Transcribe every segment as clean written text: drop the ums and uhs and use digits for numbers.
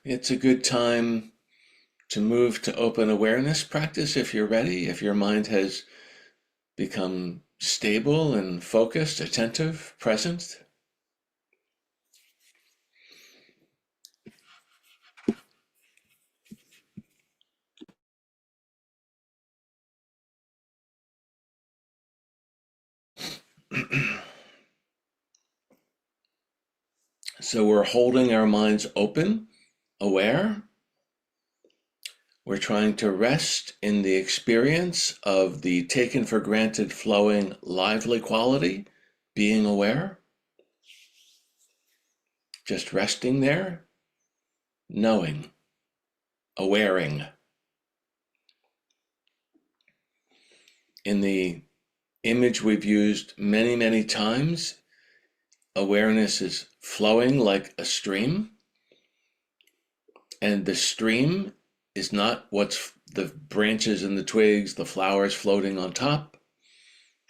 It's a good time to move to open awareness practice if you're ready, if your mind has become stable and focused, attentive, present. So we're holding our minds open, aware. We're trying to rest in the experience of the taken for granted, flowing, lively quality, being aware. Just resting there, knowing, awaring. In the image we've used many, many times, awareness is flowing like a stream, and the stream is not what's the branches and the twigs, the flowers floating on top.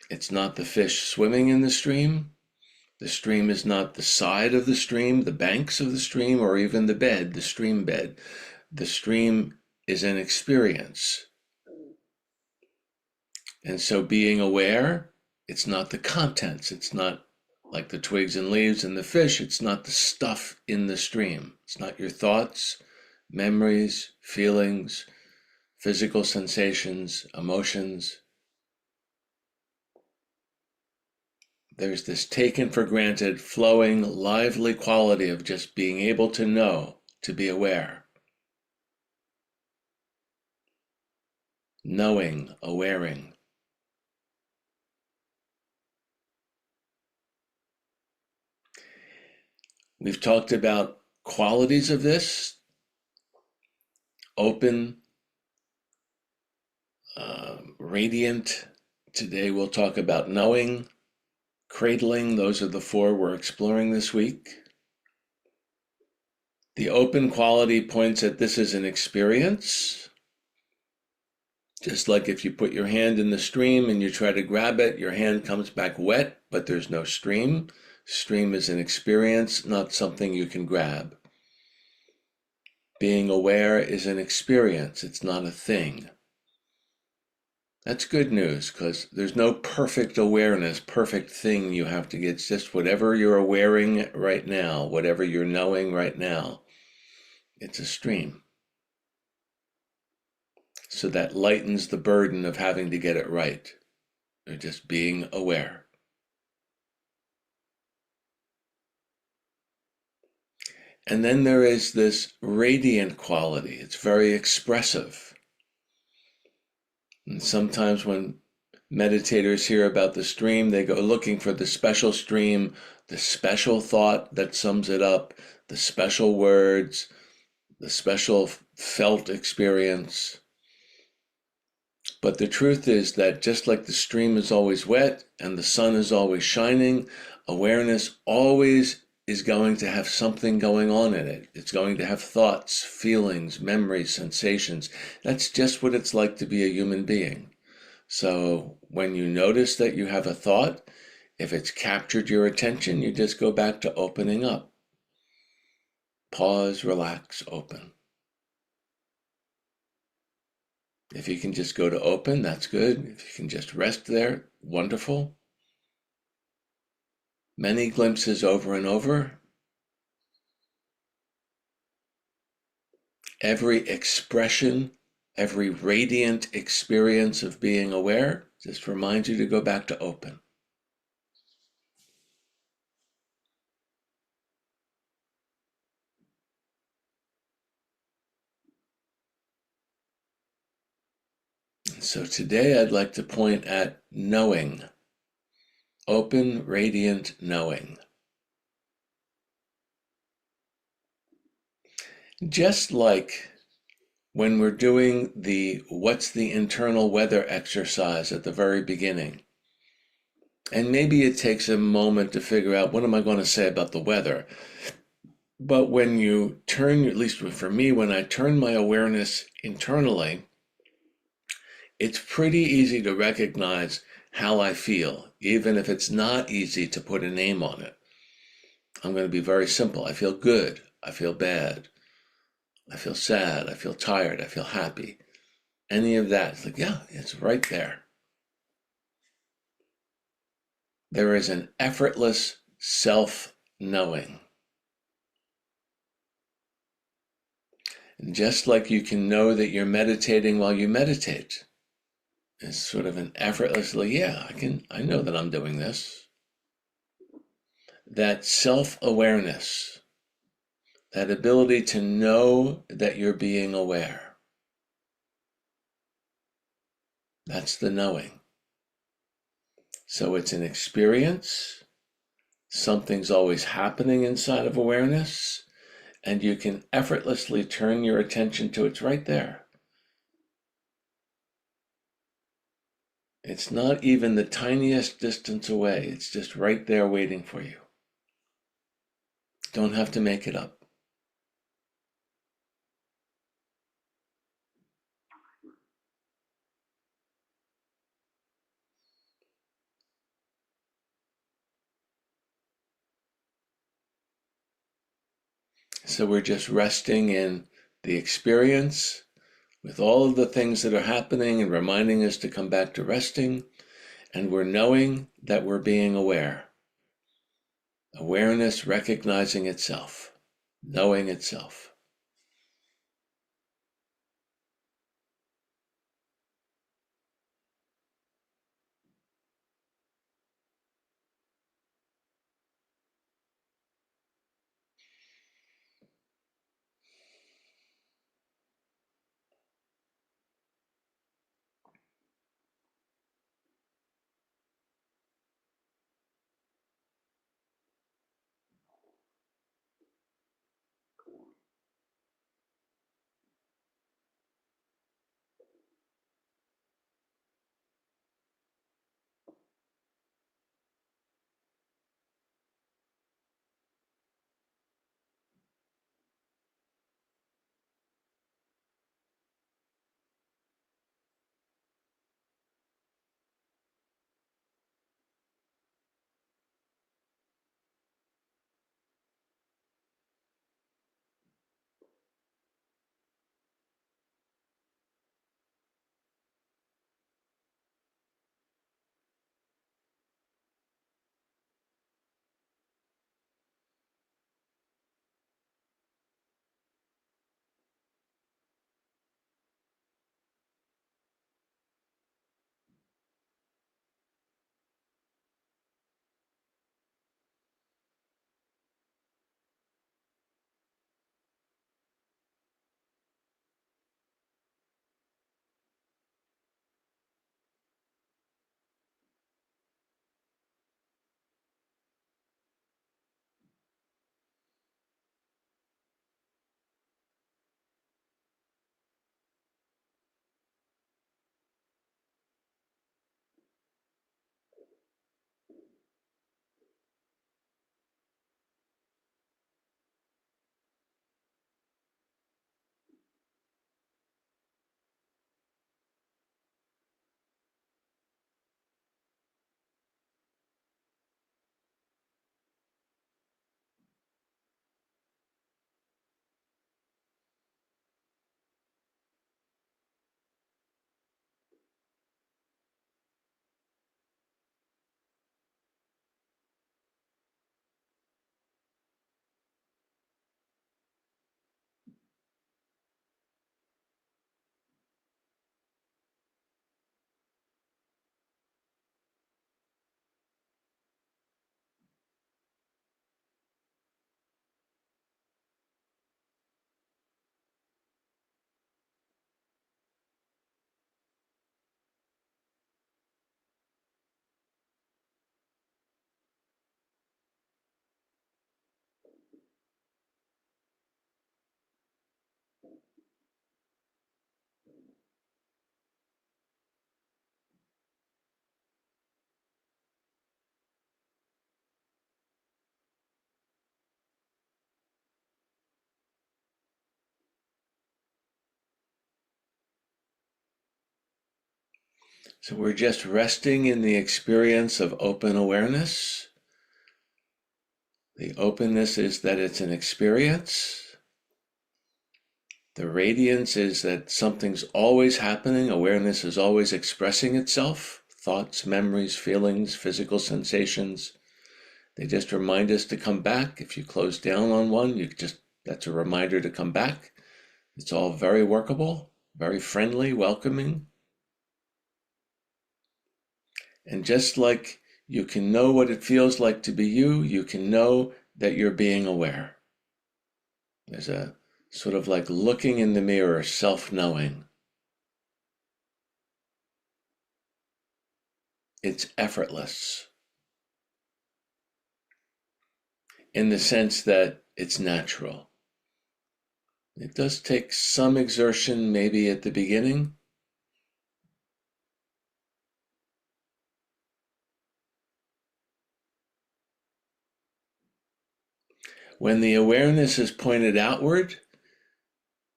It's not the fish swimming in the stream. The stream is not the side of the stream, the banks of the stream, or even the bed, the stream bed. The stream is an experience. And so being aware, it's not the contents. It's not like the twigs and leaves and the fish. It's not the stuff in the stream. It's not your thoughts, memories, feelings, physical sensations, emotions. There's this taken for granted, flowing, lively quality of just being able to know, to be aware. Knowing, awaring. We've talked about qualities of this: open, radiant. Today we'll talk about knowing, cradling. Those are the four we're exploring this week. The open quality points at this as an experience. Just like if you put your hand in the stream and you try to grab it, your hand comes back wet, but there's no stream. Stream is an experience, not something you can grab. Being aware is an experience, it's not a thing. That's good news, because there's no perfect awareness, perfect thing you have to get. It's just whatever you're awareing right now, whatever you're knowing right now. It's a stream. So that lightens the burden of having to get it right. You're just being aware. And then there is this radiant quality. It's very expressive. And sometimes when meditators hear about the stream, they go looking for the special stream, the special thought that sums it up, the special words, the special felt experience. But the truth is that just like the stream is always wet and the sun is always shining, awareness always is going to have something going on in it. It's going to have thoughts, feelings, memories, sensations. That's just what it's like to be a human being. So when you notice that you have a thought, if it's captured your attention, you just go back to opening up. Pause, relax, open. If you can just go to open, that's good. If you can just rest there, wonderful. Many glimpses over and over. Every expression, every radiant experience of being aware just reminds you to go back to open. So today I'd like to point at knowing. Open, radiant knowing. Just like when we're doing the what's the internal weather exercise at the very beginning, and maybe it takes a moment to figure out what am I going to say about the weather. But when you turn, at least for me, when I turn my awareness internally, it's pretty easy to recognize how I feel, even if it's not easy to put a name on it. I'm going to be very simple. I feel good. I feel bad. I feel sad, I feel tired, I feel happy. Any of that, it's like, yeah, it's right there. There is an effortless self-knowing. And just like you can know that you're meditating while you meditate, it's sort of an effortlessly, yeah, I know that I'm doing this. That self-awareness, that ability to know that you're being aware. That's the knowing. So it's an experience. Something's always happening inside of awareness, and you can effortlessly turn your attention to it's right there. It's not even the tiniest distance away. It's just right there waiting for you. Don't have to make it up. So we're just resting in the experience with all of the things that are happening and reminding us to come back to resting. And we're knowing that we're being aware. Awareness recognizing itself, knowing itself. So we're just resting in the experience of open awareness. The openness is that it's an experience. The radiance is that something's always happening. Awareness is always expressing itself. Thoughts, memories, feelings, physical sensations. They just remind us to come back. If you close down on one, that's a reminder to come back. It's all very workable, very friendly, welcoming. And just like you can know what it feels like to be you, you can know that you're being aware. There's a sort of like looking in the mirror, self-knowing. It's effortless in the sense that it's natural. It does take some exertion maybe at the beginning. When the awareness is pointed outward,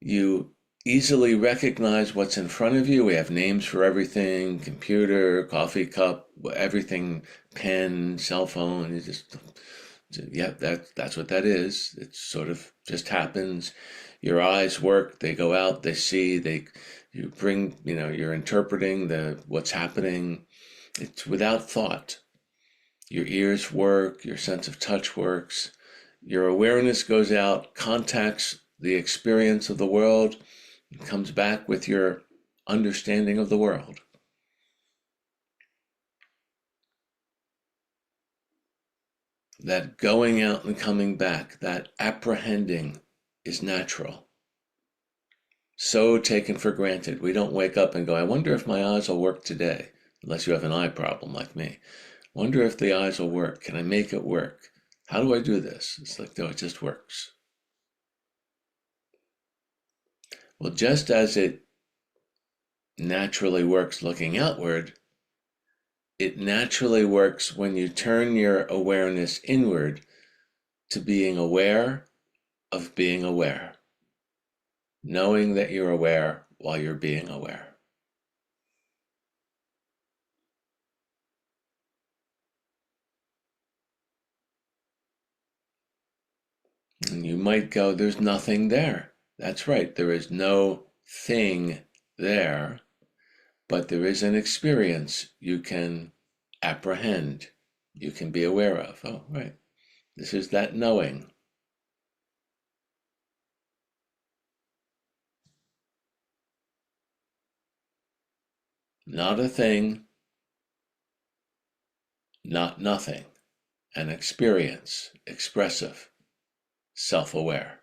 you easily recognize what's in front of you. We have names for everything: computer, coffee cup, everything, pen, cell phone. You just, yeah, that's what that is. It sort of just happens. Your eyes work, they go out, they see, you bring, you're interpreting what's happening. It's without thought. Your ears work, your sense of touch works. Your awareness goes out, contacts the experience of the world, and comes back with your understanding of the world. That going out and coming back, that apprehending is natural. So taken for granted. We don't wake up and go, I wonder if my eyes will work today, unless you have an eye problem like me. Wonder if the eyes will work. Can I make it work? How do I do this? It's like, no, it just works. Well, just as it naturally works looking outward, it naturally works when you turn your awareness inward to being aware of being aware, knowing that you're aware while you're being aware. And you might go, there's nothing there. That's right, there is no thing there, but there is an experience you can apprehend, you can be aware of. Oh, right. This is that knowing. Not a thing, not nothing. An experience, expressive, self-aware.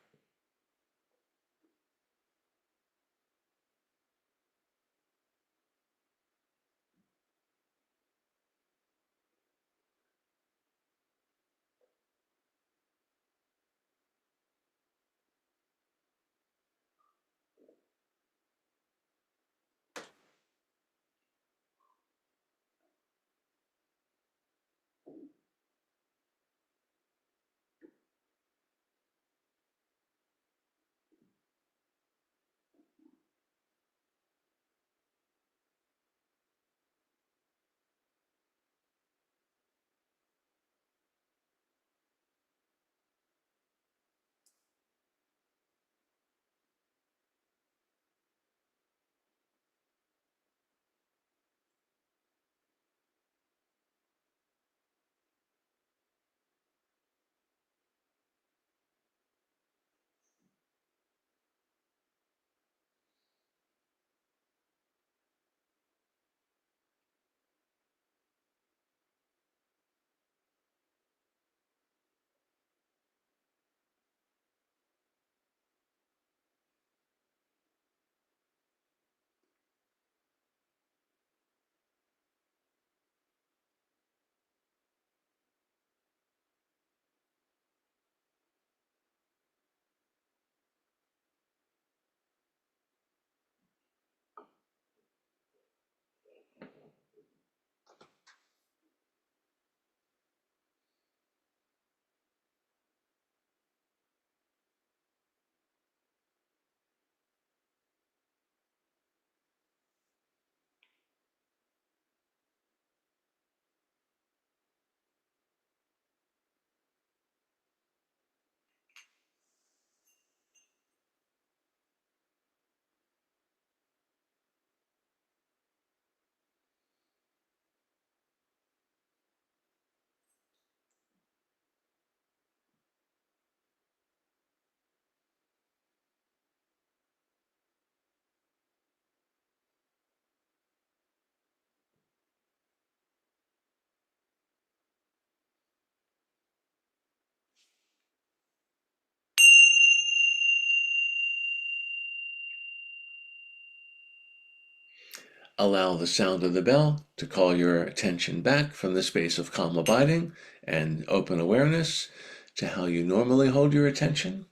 Allow the sound of the bell to call your attention back from the space of calm abiding and open awareness to how you normally hold your attention.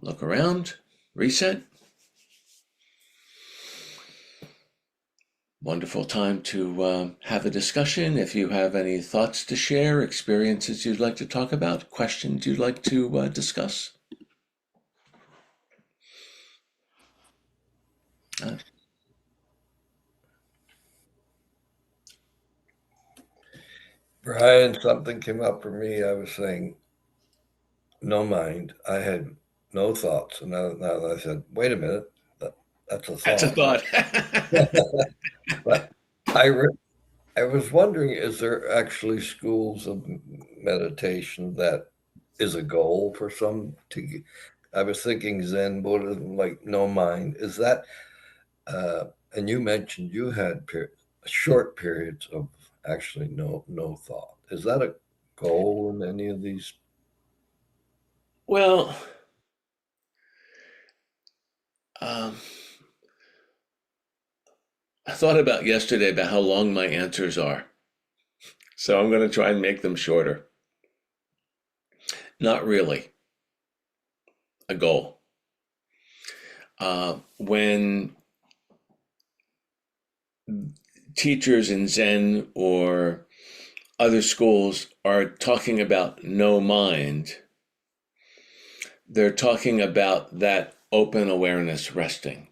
Look around, reset. Wonderful time to have a discussion. If you have any thoughts to share, experiences you'd like to talk about, questions you'd like to discuss. Uh, Brian, something came up for me. I was saying, no mind. I had no thoughts. And now I said, wait a minute, that's a that's a thought. thought. But I, re- I was wondering, is there actually schools of meditation that is a goal for some to? I was thinking Zen Buddhism, like no mind. Is that? And you mentioned you had short periods of actually no thought. Is that a goal in any of these? Well, um, I thought about yesterday about how long my answers are. So I'm going to try and make them shorter. Not really a goal. When teachers in Zen or other schools are talking about no mind, they're talking about that open awareness resting.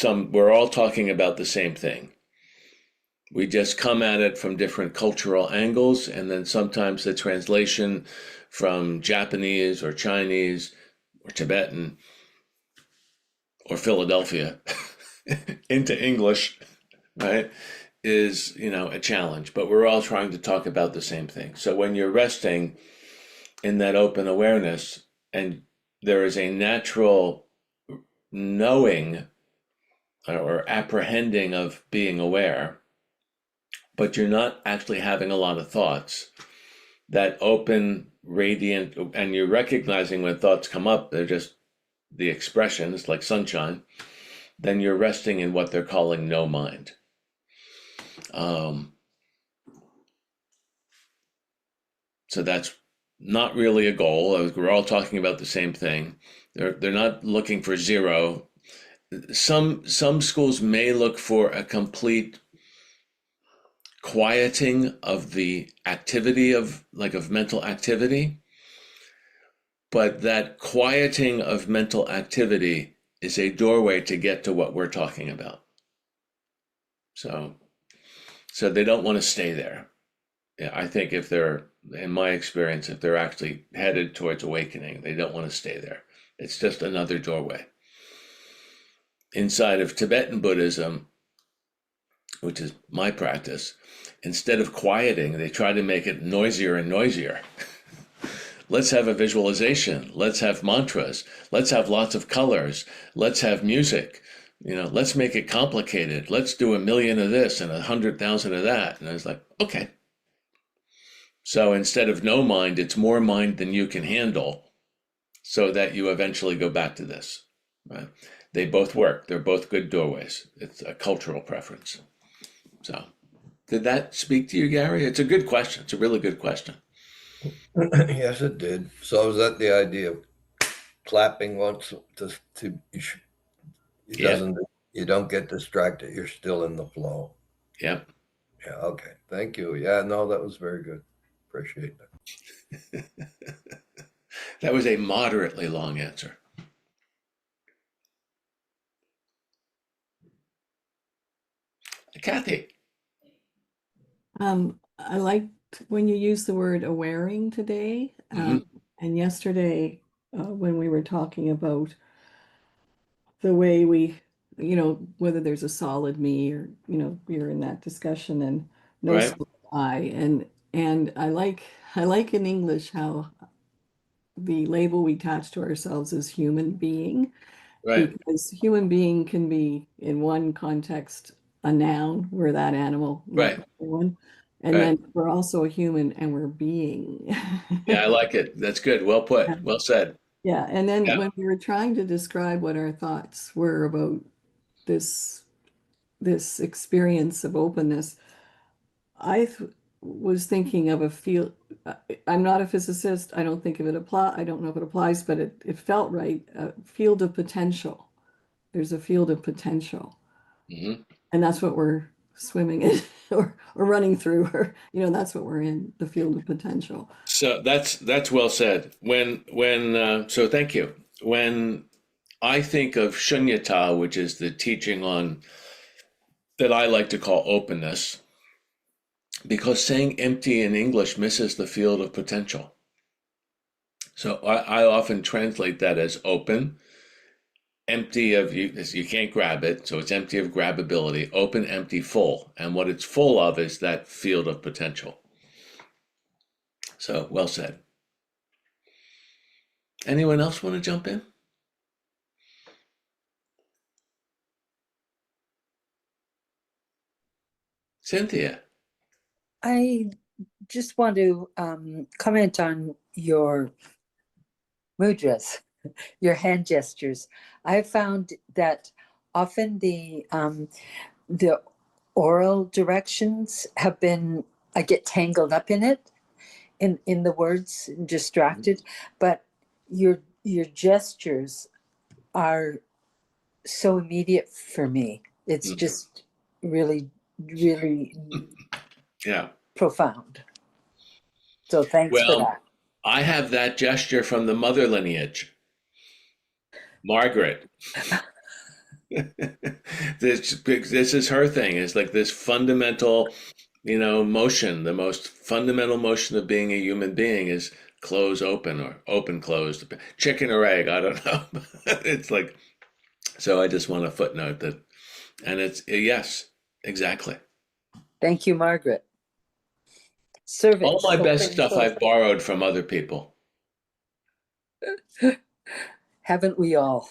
We're all talking about the same thing. We just come at it from different cultural angles, and then sometimes the translation from Japanese or Chinese or Tibetan or Philadelphia into English, right, is, a challenge. But we're all trying to talk about the same thing. So when you're resting in that open awareness, and there is a natural knowing or apprehending of being aware, but you're not actually having a lot of thoughts, that open, radiant, and you're recognizing when thoughts come up, they're just the expression, it's like sunshine, then you're resting in what they're calling no mind. Um, so that's not really a goal. We're all talking about the same thing. They're not looking for zero. Some schools may look for a complete quieting of the activity of mental activity, but that quieting of mental activity is a doorway to get to what we're talking about. So so they don't want to stay there. Yeah, I think if they're, in my experience, if they're actually headed towards awakening, they don't want to stay there. It's just another doorway. Inside of Tibetan Buddhism, which is my practice, instead of quieting, they try to make it noisier and noisier. Let's have a visualization. Let's have mantras. Let's have lots of colors. Let's have music. Let's make it complicated. Let's do 1 million of this and 100,000 of that. And I was like, okay. So instead of no mind, it's more mind than you can handle, so that you eventually go back to this. Right? They both work. They're both good doorways. It's a cultural preference. So, did that speak to you, Gary? It's a good question. It's a really good question. Yes, it did. So is that the idea of clapping once to it Yep. doesn't you don't get distracted. You're still in the flow. Yep. Yeah. Okay. Thank you. Yeah. No, that was very good. Appreciate that. That was a moderately long answer. Kathy. I liked when you used the word awareing today. Hmm. And yesterday, when we were talking about the way we, whether there's a solid me or, we are in that discussion and no Right. solid I. And I like in English how the label we attach to ourselves is human being, Right. because human being can be in one context a noun, we're that animal like Right. everyone, and Right. then we're also a human and we're being. Yeah, I like it. That's good. Well Yeah. put. Well said. Yeah, and then Yeah. when we were trying to describe what our thoughts were about this this experience of openness, was thinking of a field. I'm not a physicist. I don't think if it apply. I don't know if it applies, but it felt right. A field of potential. There's a field of potential, Hmm. and that's what we're swimming in, or running through, or that's what we're in, the field of potential. So that's well said. So thank you. When I think of Shunyata, which is the teaching on that I like to call openness, because saying empty in English misses the field of potential. So I often translate that as open, empty of you can't grab it, so it's empty of grabbability, open, empty, full. And what it's full of is that field of potential. So well said. Anyone else want to jump in? Cynthia. I just want to comment on your mudras, your hand gestures. I found that often the oral directions have been, I get tangled up in it, in the words, distracted. But your gestures are so immediate for me. It's just really, really Yeah. profound. So thanks for Well, that. I have that gesture from the mother lineage. Margaret. This is her thing. It's like this fundamental, motion. The most fundamental motion of being a human being is close, open, or open, closed. Chicken or egg, I don't know. It's like, so I just want to footnote that. And it's, yes, exactly. Thank you, Margaret. All Servants, my best open, stuff close. I've borrowed from other people. Haven't we all?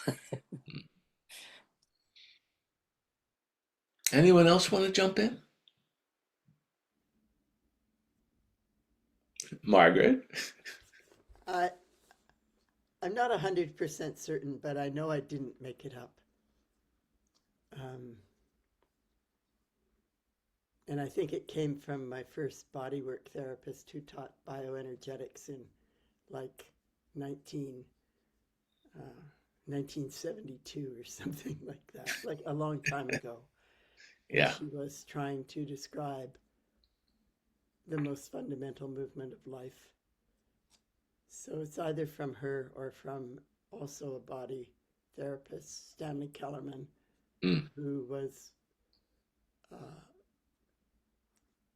Anyone else want to jump in? Margaret? I I'm not 100% certain, but I know I didn't make it up. Um, and I think it came from my first bodywork therapist who taught bioenergetics in like 19, 1972 or something like that, like a long time ago. And Yeah. she was trying to describe the most fundamental movement of life. So it's either from her or from also a body therapist, Stanley Kellerman, Mm. who was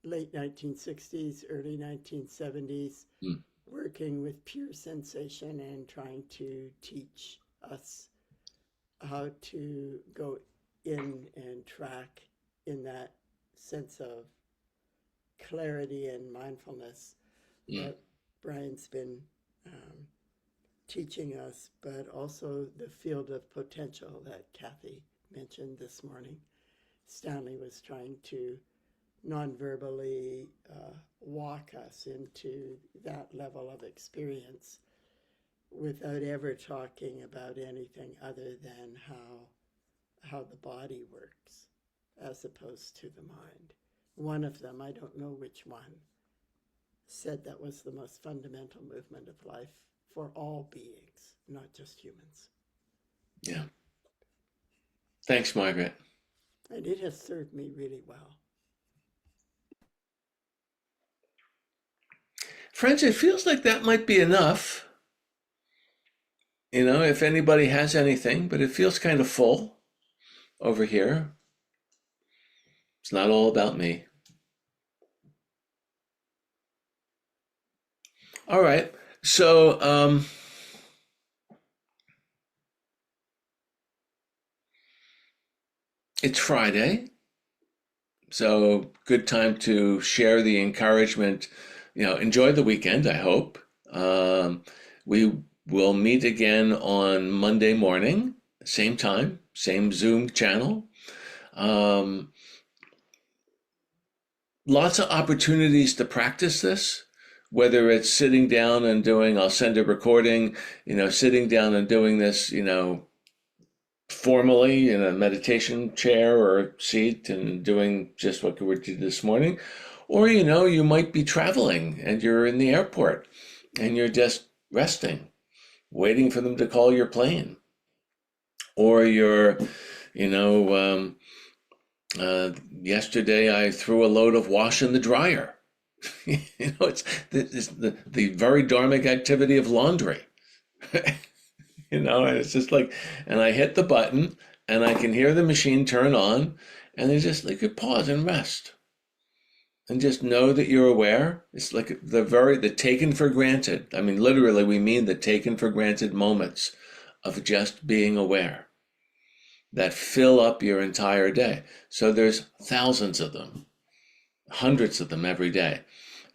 late 1960s, early 1970s, Mm. working with pure sensation and trying to teach us how to go in and track in that sense of clarity and mindfulness Mm. that Brian's been teaching us, but also the field of potential that Cathy mentioned this morning. Stanley was trying to non-verbally walk us into that level of experience without ever talking about anything other than how the body works as opposed to the mind. One of them, I don't know which one, said that was the most fundamental movement of life for all beings, not just humans. Yeah. Thanks, Margaret. And it has served me really well. Friends, it feels like that might be enough. If anybody has anything, but it feels kind of full over here. It's not all about me. All right. So, it's Friday. So, good time to share the encouragement. Enjoy the weekend, I hope. We will meet again on Monday morning, same time, same Zoom channel. Lots of opportunities to practice this, whether it's sitting down and doing, I'll send a recording, sitting down and doing this, formally in a meditation chair or seat and doing just what we did this morning. Or, you might be traveling and you're in the airport and you're just resting, waiting for them to call your plane. Or you're, yesterday I threw a load of wash in the dryer. It's the very dharmic activity of laundry. And it's just like, and I hit the button and I can hear the machine turn on, and it's just like you pause and rest and just know that you're aware. It's like the taken for granted. I mean, literally, we mean the taken for granted moments of just being aware that fill up your entire day. So there's thousands of them, hundreds of them every day.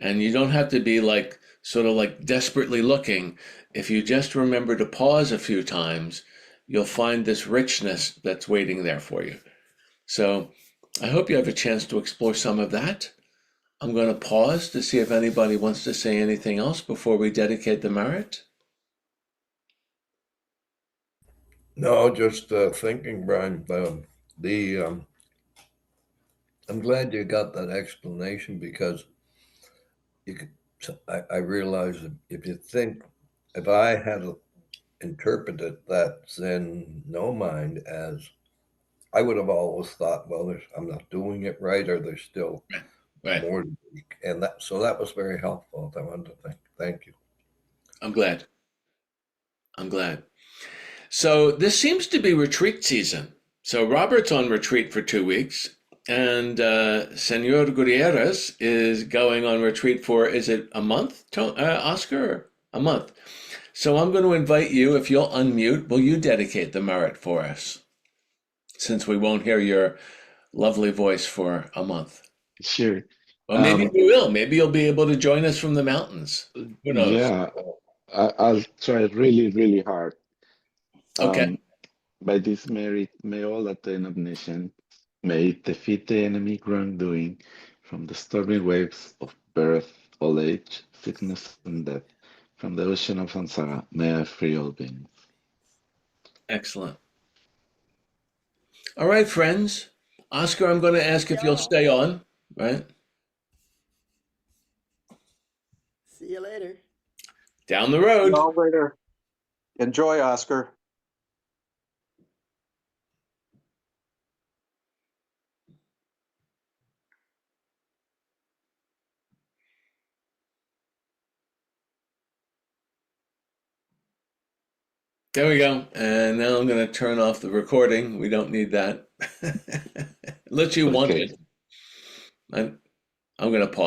And you don't have to be like, sort of like desperately looking. If you just remember to pause a few times, you'll find this richness that's waiting there for you. So I hope you have a chance to explore some of that. I'm going to pause to see if anybody wants to say anything else before we dedicate the merit. No, just thinking, Brian. I'm glad you got that explanation, because you could. I realize that if I had interpreted that Zen no mind as, I would have always thought, well, I'm not doing it right, or there's still Right. more to do. And that was very helpful. I wanted to thank you. I'm glad. So this seems to be retreat season. So Robert's on retreat for 2 weeks, and Senor Gutierrez is going on retreat for, is it a month, Oscar? A month. So I'm going to invite you, if you'll unmute, will you dedicate the merit for us? Since we won't hear your lovely voice for a month. Sure. Well, maybe we will. Maybe you'll be able to join us from the mountains. Who knows? Yeah, I'll try really, really hard. Okay. By this merit, may all attain omniscience, may it defeat the enemy wrongdoing from the stormy waves of birth, old age, sickness, and death. From the ocean of samsara, may I free all beings. Excellent. All right, friends. Oscar, I'm going to ask if you'll stay on, right? See you later. Down the road. See y'all later. Enjoy, Oscar. There we go. And now I'm going to turn off the recording. We don't need that. Unless you want Okay. it. I'm going to pause.